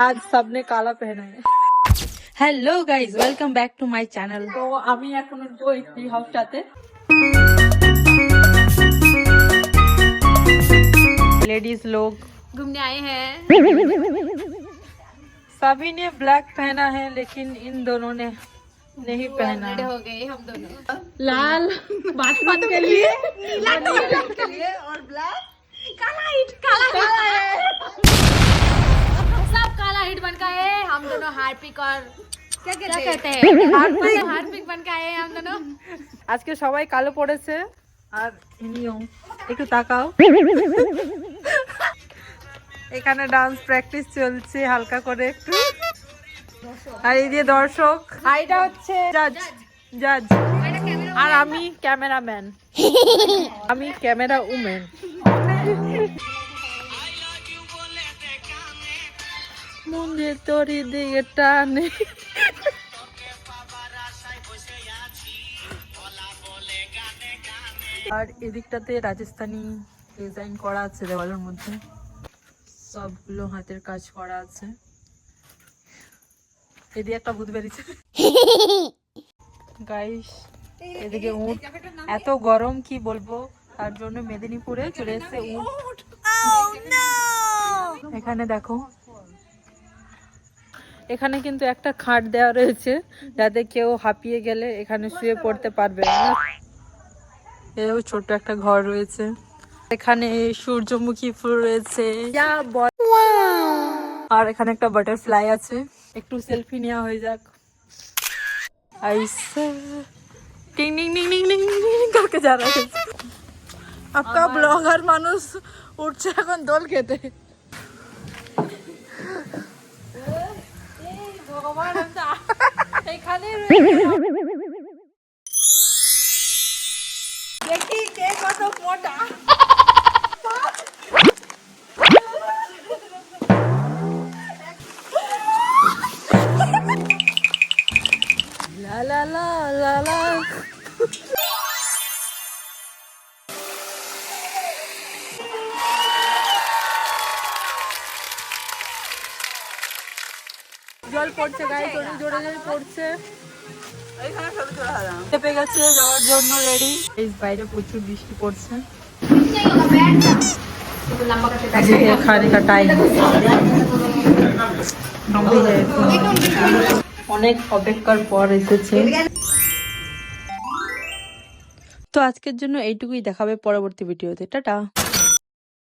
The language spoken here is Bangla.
आज सबने काला पहना है। Hello guys, welcome back to my channel. तो আমি এখন উঠবো এই ট্রি হাউসটাতে। लेडीज लोग घूमने आए हैं। सभी ने ब्लैक पहना है लेकिन इन दोनों ने नहीं पहना। हो गए हम दोनों। लाल बात के लिए के लिए और ब्लैक काला हिट काला है। सब काला हिट बन का है। हम दोनों हार्पिक और क्या कहते हैं हार्पिक बन का है हम दोनों। আজকে সবাই কালো পড়েছে আর ইনিও একটু তাকাও। এখানে ডান্স প্র্যাকটিস চলছে হালকা করে একটু। আর এই যে দর্শক, আর এটা হচ্ছে জাজ জাজ আর আমি ক্যামেরাম্যান, আমি ক্যামেরা উমেন। মন্দির তোরি দিকে টানে। আর এদিকটাতে রাজস্থানি ডিজাইন করা আছে দেওয়ালের মধ্যে, সবগুলো হাতের কাজ করা আছে। এদিকে একটা ভূত বেরিয়েছে গাইস। এদিকে উট, এত গরম কি বলবো, তার জন্য মেদিনীপুরে চলে এসেছে উট। এখানে দেখো, এখানে কিন্তু একটা খাট দেওয়া রয়েছে যাতে কেউ হাঁপিয়ে গেলে এখানে শুয়ে পড়তে পারবে না। এও ছোট একটা ঘর রয়েছে। এখানে সূর্যমুখী ফুল রয়েছে আর এখানে একটা বাটারফ্লাই আছে। একটু সেলফি নেওয়া হয়ে যাক। আইসা টিং টিং টিং টিং টিং টিং কাকে যা রা है आपका ব্লগার মানুষ উঠছে এখন দোল খেতে। ভগবান এখানে দেখি কে কত মোটা। লা লা লা লা লা। জল পড়ছে গায়ে, জোরে জোরে জোরে পড়ছে। চেপে গেছে যাওয়ার জন্য রেডি। এই বাইরে প্রচুর বৃষ্টি পড়ছে। খানে কা টাইম অনেক অপেক্ষার পর এসেছে। তো আজকের জন্য এইটুকুই, দেখাবে পরবর্তী ভিডিওতে। টাটা।